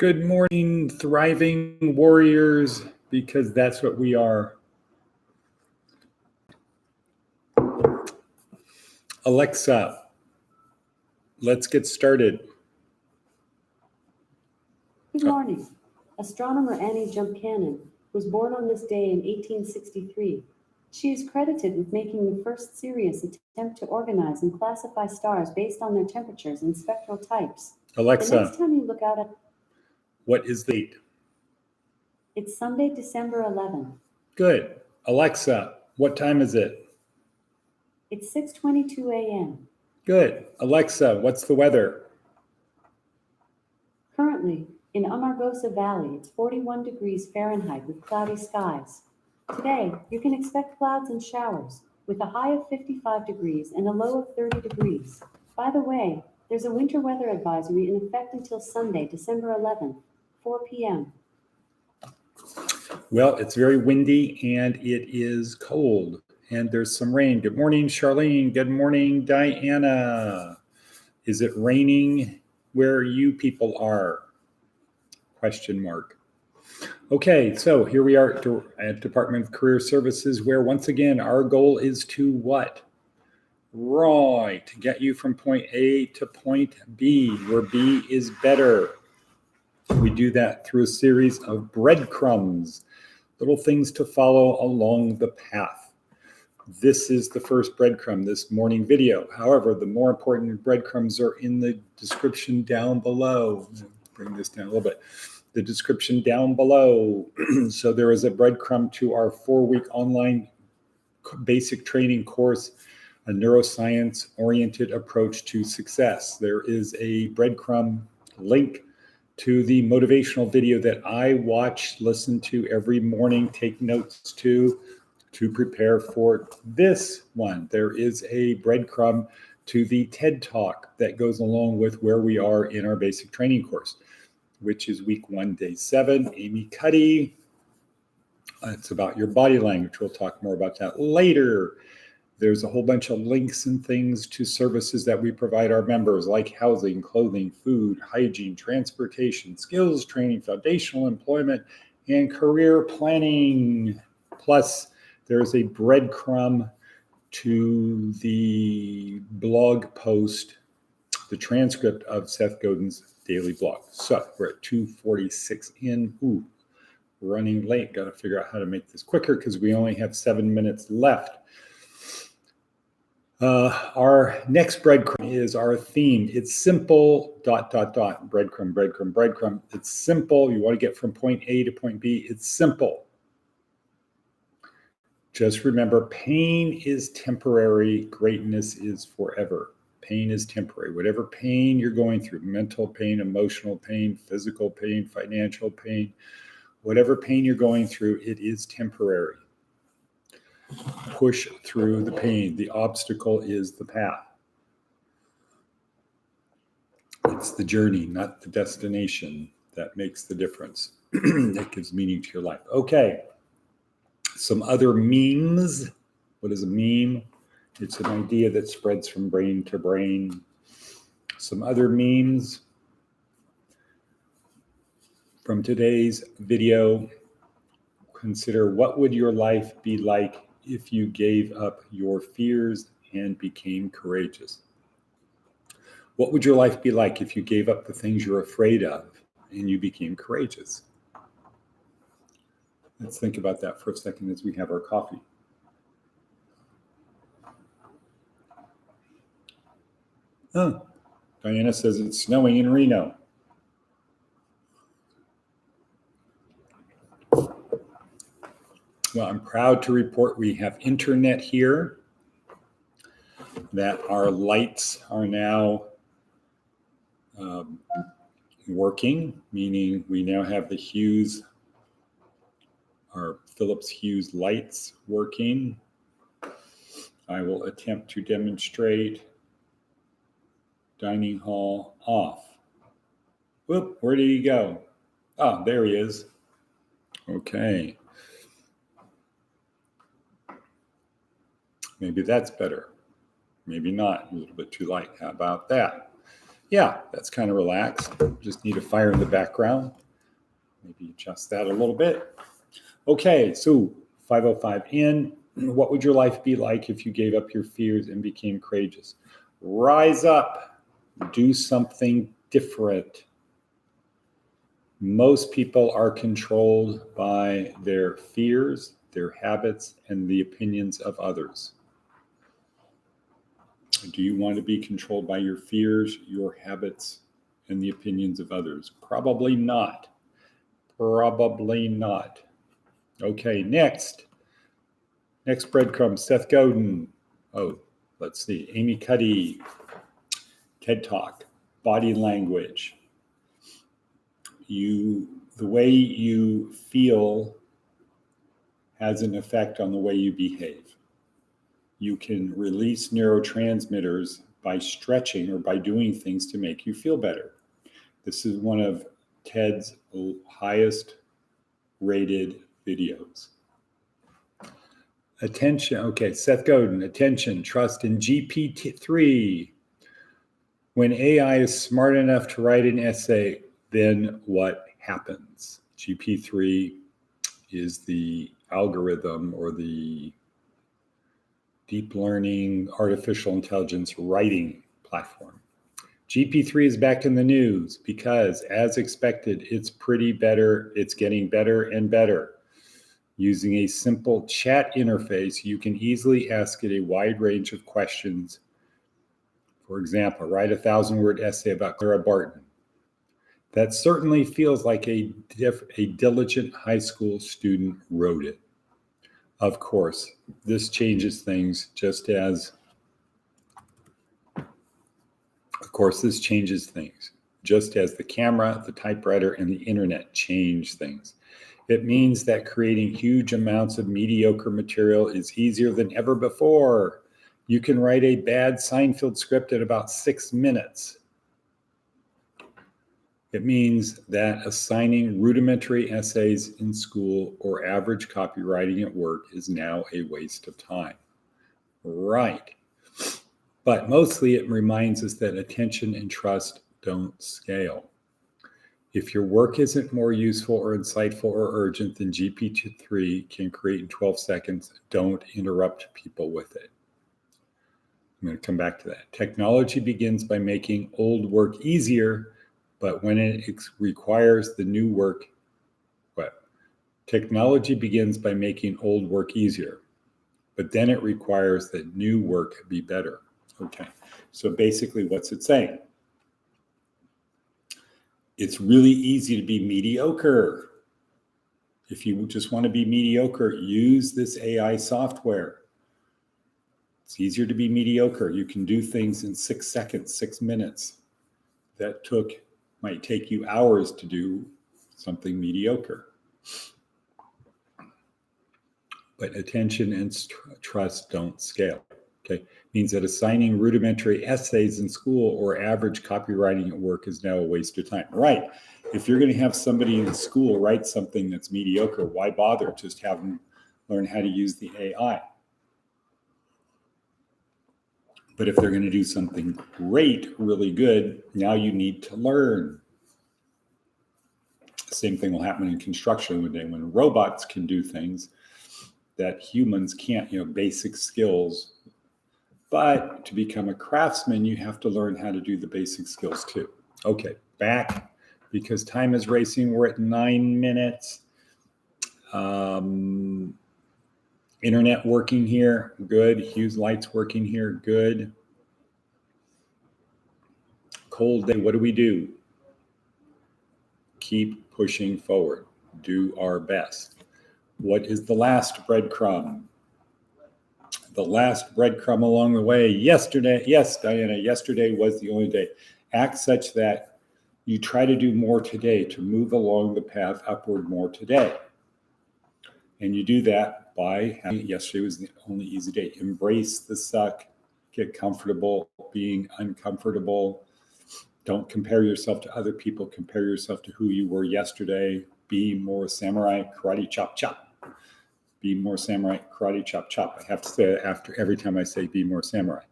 Good morning, thriving warriors, because that's what we are. Alexa, let's get started. Good morning. Astronomer Annie Jumpcannon was born on this day in 1863. She is credited with making the first serious attempt to organize and classify stars based on their temperatures and spectral types. Alexa, The next time you look out at... What is the date? It's Sunday, December 11th. Good. Alexa, what time is it? It's 6:22 a.m. Good. Alexa, what's the weather? Currently, in Amargosa Valley, it's 41 degrees Fahrenheit with cloudy skies. Today, you can expect clouds and showers, with a high of 55 degrees and a low of 30 degrees. By the way, there's a winter weather advisory in effect until Sunday, December 11th, 4 p.m. Well, it's very windy and it is cold and there's some rain. Good morning, Charlene. Good morning, Diana. Is it raining where you people are? Question mark. Okay, so here we are at Department of Career Services, where once again, our goal is to what? Right, to get you from point A to point B, where B is better. We do that through a series of breadcrumbs, little things to follow along the path. This is the first breadcrumb, this morning video. However, the more important breadcrumbs are in the description down below. Bring this down a little bit. The description down below. So there is a breadcrumb to our 4-week online basic training course, a neuroscience-oriented approach to success. There is a breadcrumb link to the motivational video that I watch, listen to every morning, take notes to prepare for this one. There is a breadcrumb to the TED Talk that goes along with where we are in our basic training course, which is week 1, day 7. Amy Cuddy. It's about your body language. We'll talk more about that later. There's a whole bunch of links and things to services that we provide our members, like housing, clothing, food, hygiene, transportation, skills training, foundational employment, and career planning. Plus, there's a breadcrumb to the blog post, the transcript of Seth Godin's daily blog. So we're at 2:46 in. Ooh, running late. Got to figure out how to make this quicker because we only have 7 minutes left. Our next breadcrumb is our theme. It's simple, ... breadcrumb, breadcrumb, breadcrumb. It's simple. You want to get from point A to point B. It's simple. Just remember, pain is temporary. Greatness is forever. Pain is temporary. Whatever pain you're going through, mental pain, emotional pain, physical pain, financial pain, whatever pain you're going through, it is temporary. Push through the pain. The obstacle is the path. It's the journey, not the destination, that makes the difference. That gives meaning to your life. Okay. Some other memes. What is a meme? It's an idea that spreads from brain to brain. Some other memes from today's video. Consider, what would your life be like if you gave up your fears and became courageous? What would your life be like if you gave up the things you're afraid of and you became courageous? Let's think about that for a second as we have our coffee. Oh, Diana says it's snowing in Reno. Well, I'm proud to report we have internet here, that our lights are now working, meaning we now have the Hughes, our Philips Hughes lights working. I will attempt to demonstrate. Dining hall off. Whoop, where did he go? Oh, there he is. Okay. Maybe that's better. Maybe not. A little bit too light. How about that? Yeah, that's kind of relaxed. Just need a fire in the background. Maybe adjust that a little bit. Okay, so 505 in. What would your life be like if you gave up your fears and became courageous? Rise up, do something different. Most people are controlled by their fears, their habits, and the opinions of others. Do you want to be controlled by your fears, your habits, and the opinions of others? Probably not. Probably not. Okay, next. Next breadcrumb, Seth Godin. Oh, let's see. Amy Cuddy, TED Talk, body language. The way you feel has an effect on the way you behave. You can release neurotransmitters by stretching or by doing things to make you feel better. This is one of TED's highest rated videos. Attention, okay, Seth Godin, attention, trust in GPT-3. When AI is smart enough to write an essay, then what happens? GPT-3 is the algorithm or the deep learning artificial intelligence writing platform. GP3 is back in the news because, as expected, it's getting better and better. Using a simple chat interface, you can easily ask it a wide range of questions. For example, write a 1,000-word essay about Clara Barton. That certainly feels like a diligent high school student wrote it. Of course, this changes things just as the camera, the typewriter, and the internet change things. It means that creating huge amounts of mediocre material is easier than ever before. You can write a bad Seinfeld script in about 6 minutes. It means that assigning rudimentary essays in school or average copywriting at work is now a waste of time. Right. But mostly it reminds us that attention and trust don't scale. If your work isn't more useful or insightful or urgent than GPT-3 can create in 12 seconds, don't interrupt people with it. I'm going to come back to that. Technology begins by making old work easier, but when it requires the new work, technology begins by making old work easier, but then it requires that new work be better. Okay, so basically what's it saying? It's really easy to be mediocre. If you just want to be mediocre, use this AI software. It's easier to be mediocre. You can do things in 6 seconds, 6 minutes. That might take you hours to do something mediocre. But attention and trust don't scale. Okay, means that assigning rudimentary essays in school or average copywriting at work is now a waste of time. Right. If you're going to have somebody in school write something that's mediocre, why bother? Just have them learn how to use the AI. But if they're going to do something great, really good, now you need to learn. The same thing will happen in construction one day when robots can do things that humans can't, basic skills. But to become a craftsman, you have to learn how to do the basic skills too. Okay, back, because time is racing. We're at 9 minutes. Internet working here, good. Hughes lights working here, good. Cold day, what do? Keep pushing forward. Do our best. What is the last breadcrumb? The last breadcrumb along the way. Yesterday, yes, Diana, yesterday was the only day. Act such that you try to do more today, to move along the path upward more today. And you do that by having, yesterday was the only easy day. Embrace the suck, get comfortable being uncomfortable. Don't compare yourself to other people. Compare yourself to who you were yesterday. Be more samurai, karate chop chop. Be more samurai, karate chop chop. I have to say it after every time I say be more samurai.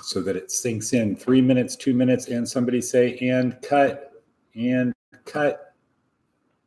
so that it sinks in. 3 minutes, 2 minutes, and somebody say, and cut, and cut.